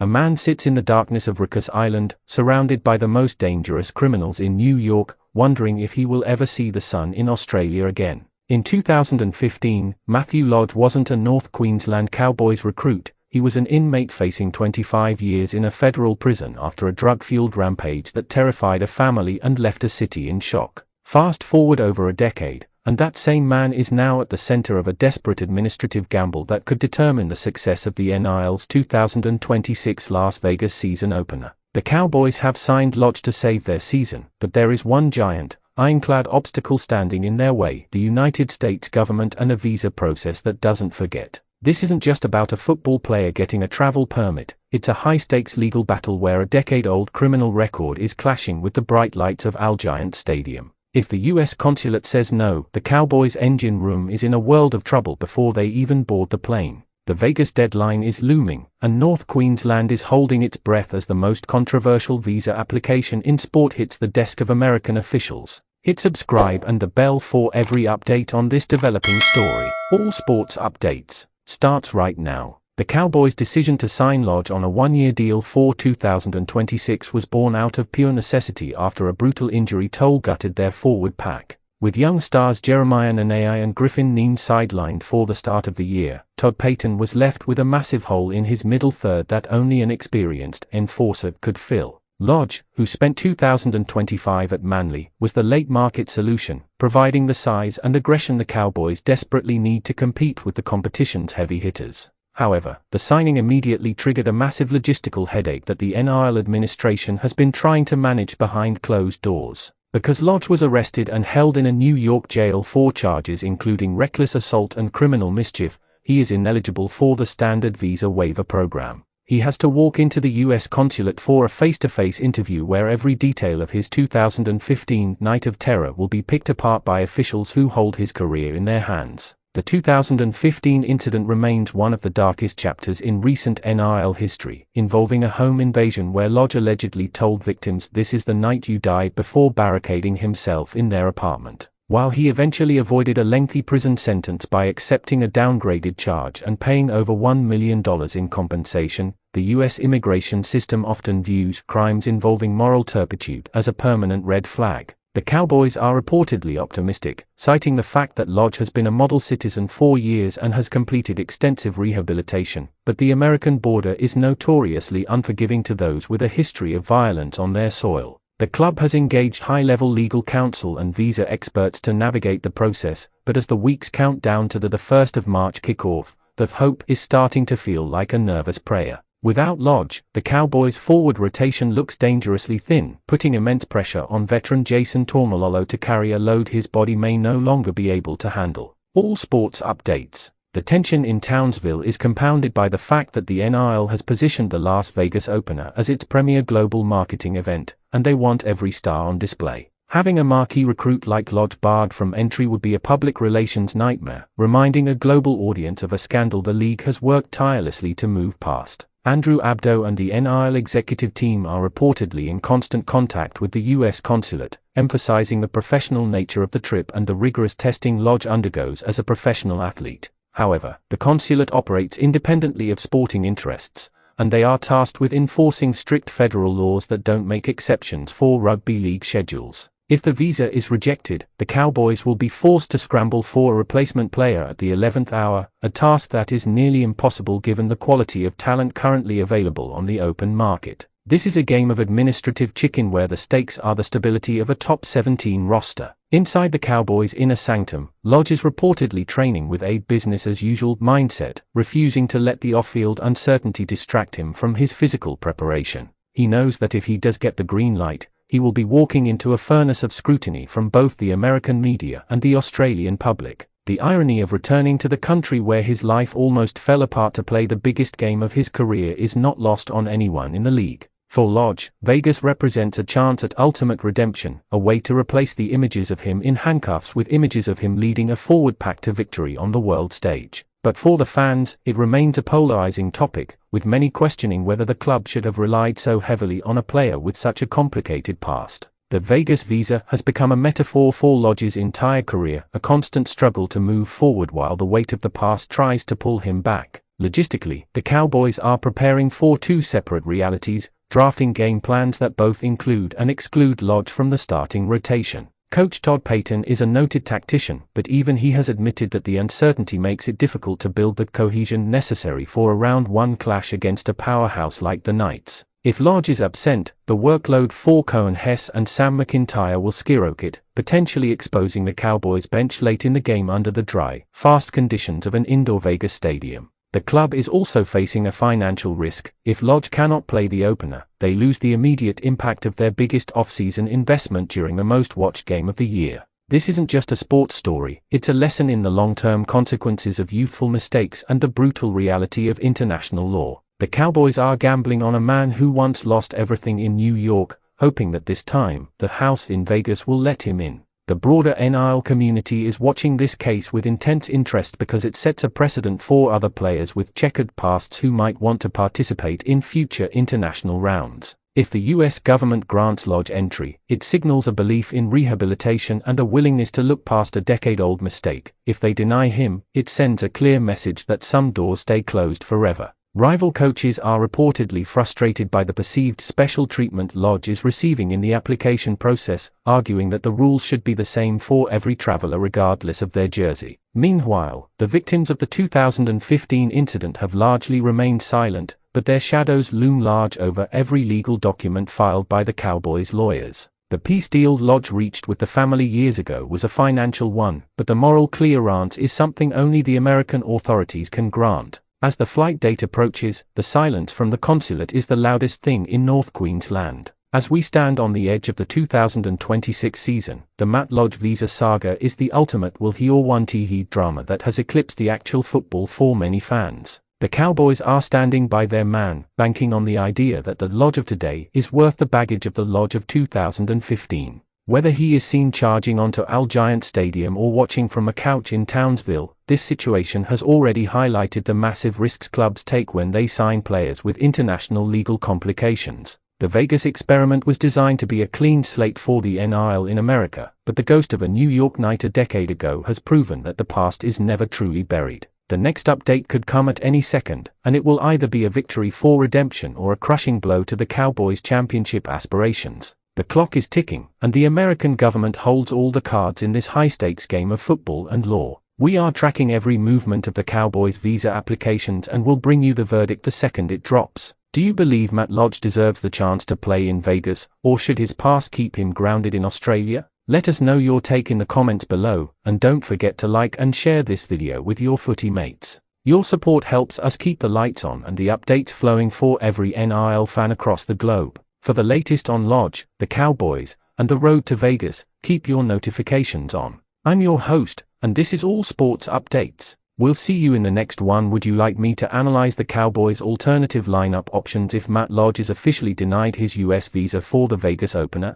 man sits in the darkness of Rikers Island, surrounded by the most dangerous criminals in New York, wondering if he will ever see the sun in Australia again. In 2015, Matthew Lodge wasn't a North Queensland Cowboys recruit. He was an inmate facing 25 years in a federal prison after a drug-fueled rampage that terrified a family and left a city in shock. Fast forward over a decade, and that same man is now at the center of a desperate administrative gamble that could determine the success of the NIL's 2026 Las Vegas season opener. The Cowboys have signed Lodge to save their season, but there is one giant, iron-clad obstacle standing in their way: the United States government and a visa process that doesn't forget. This isn't just about a football player getting a travel permit, it's a high-stakes legal battle where a decade-old criminal record is clashing with the bright lights of Allegiant Stadium. If the U.S. Consulate says no, the Cowboys' engine room is in a world of trouble before they even board the plane. The Vegas deadline is looming, and North Queensland is holding its breath as the most controversial visa application in sport hits the desk of American officials. Hit subscribe and the bell for every update on this developing story. All sports updates starts right now. The Cowboys' decision to sign Lodge on a one-year deal for 2026 was born out of pure necessity after a brutal injury toll gutted their forward pack. With young stars Jeremiah Nanai and Griffin Neem sidelined for the start of the year, Todd Payton was left with a massive hole in his middle third that only an experienced enforcer could fill. Lodge, who spent 2025 at Manly, was the late-market solution, providing the size and aggression the Cowboys desperately need to compete with the competition's heavy hitters. However, the signing immediately triggered a massive logistical headache that the NIL administration has been trying to manage behind closed doors. Because Lodge was arrested and held in a New York jail for charges including reckless assault and criminal mischief, he is ineligible for the standard visa waiver program. He has to walk into the U.S. Consulate for a face-to-face interview where every detail of his 2015 night of terror will be picked apart by officials who hold his career in their hands. The 2015 incident remains one of the darkest chapters in recent NIL history, involving a home invasion where Lodge allegedly told victims "this is the night you die" before barricading himself in their apartment. While he eventually avoided a lengthy prison sentence by accepting a downgraded charge and paying over $1 million in compensation, the U.S. immigration system often views crimes involving moral turpitude as a permanent red flag. The Cowboys are reportedly optimistic, citing the fact that Lodge has been a model citizen for years and has completed extensive rehabilitation, but the American border is notoriously unforgiving to those with a history of violence on their soil. The club has engaged high-level legal counsel and visa experts to navigate the process, but as the weeks count down to the 1st of March kickoff, the hope is starting to feel like a nervous prayer. Without Lodge, the Cowboys' forward rotation looks dangerously thin, putting immense pressure on veteran Jason Taumalolo to carry a load his body may no longer be able to handle. All sports updates. The tension in Townsville is compounded by the fact that the NIL has positioned the Las Vegas opener as its premier global marketing event, and they want every star on display. Having a marquee recruit like Lodge barred from entry would be a public relations nightmare, reminding a global audience of a scandal the league has worked tirelessly to move past. Andrew Abdo and the NIL executive team are reportedly in constant contact with the U.S. Consulate, emphasizing the professional nature of the trip and the rigorous testing Lodge undergoes as a professional athlete. However, the Consulate operates independently of sporting interests, and they are tasked with enforcing strict federal laws that don't make exceptions for rugby league schedules. If the visa is rejected, the Cowboys will be forced to scramble for a replacement player at the 11th hour, a task that is nearly impossible given the quality of talent currently available on the open market. This is a game of administrative chicken where the stakes are the stability of a top 17 roster. Inside the Cowboys' inner sanctum, Lodge is reportedly training with a business-as-usual mindset, refusing to let the off-field uncertainty distract him from his physical preparation. He knows that if he does get the green light, he will be walking into a furnace of scrutiny from both the American media and the Australian public. The irony of returning to the country where his life almost fell apart to play the biggest game of his career is not lost on anyone in the league. For Lodge, Vegas represents a chance at ultimate redemption, a way to replace the images of him in handcuffs with images of him leading a forward pack to victory on the world stage. But for the fans, it remains a polarizing topic, with many questioning whether the club should have relied so heavily on a player with such a complicated past. The Vegas visa has become a metaphor for Lodge's entire career, a constant struggle to move forward while the weight of the past tries to pull him back. Logistically, the Cowboys are preparing for two separate realities, drafting game plans that both include and exclude Lodge from the starting rotation. Coach Todd Payton is a noted tactician, but even he has admitted that the uncertainty makes it difficult to build the cohesion necessary for a round-one clash against a powerhouse like the Knights. If Lodge is absent, the workload for Cohen Hess and Sam McIntyre will skyrocket, potentially exposing the Cowboys bench late in the game under the dry, fast conditions of an indoor Vegas stadium. The club is also facing a financial risk. If Lodge cannot play the opener, they lose the immediate impact of their biggest off-season investment during the most watched game of the year. This isn't just a sports story, it's a lesson in the long-term consequences of youthful mistakes and the brutal reality of international law. The Cowboys are gambling on a man who once lost everything in New York, hoping that this time, the house in Vegas will let him in. The broader NIL community is watching this case with intense interest because it sets a precedent for other players with checkered pasts who might want to participate in future international rounds. If the US government grants Lodge entry, it signals a belief in rehabilitation and a willingness to look past a decade-old mistake. If they deny him, it sends a clear message that some doors stay closed forever. Rival coaches are reportedly frustrated by the perceived special treatment Lodge is receiving in the application process, arguing that the rules should be the same for every traveler regardless of their jersey. Meanwhile, the victims of the 2015 incident have largely remained silent, but their shadows loom large over every legal document filed by the Cowboys' lawyers. The peace deal Lodge reached with the family years ago was a financial one, but the moral clearance is something only the American authorities can grant. As the flight date approaches, the silence from the consulate is the loudest thing in North Queensland. As we stand on the edge of the 2026 season, the Matt Lodge visa saga is the ultimate will he or won't he drama that has eclipsed the actual football for many fans. The Cowboys are standing by their man, banking on the idea that the Lodge of today is worth the baggage of the Lodge of 2015. Whether he is seen charging onto Allegiant Stadium or watching from a couch in Townsville, this situation has already highlighted the massive risks clubs take when they sign players with international legal complications. The Vegas experiment was designed to be a clean slate for the NIL in America, but the ghost of a New York night a decade ago has proven that the past is never truly buried. The next update could come at any second, and it will either be a victory for redemption or a crushing blow to the Cowboys' championship aspirations. The clock is ticking, and the American government holds all the cards in this high-stakes game of football and law. We are tracking every movement of the Cowboys' visa applications and will bring you the verdict the second it drops. Do you believe Matt Lodge deserves the chance to play in Vegas, or should his past keep him grounded in Australia? Let us know your take in the comments below, and don't forget to like and share this video with your footy mates. Your support helps us keep the lights on and the updates flowing for every NIL fan across the globe. For the latest on Lodge, the Cowboys, and the road to Vegas, keep your notifications on. I'm your host, and this is All Sports Updates. We'll see you in the next one. Would you like me to analyze the Cowboys' alternative lineup options if Matt Lodge is officially denied his US visa for the Vegas opener?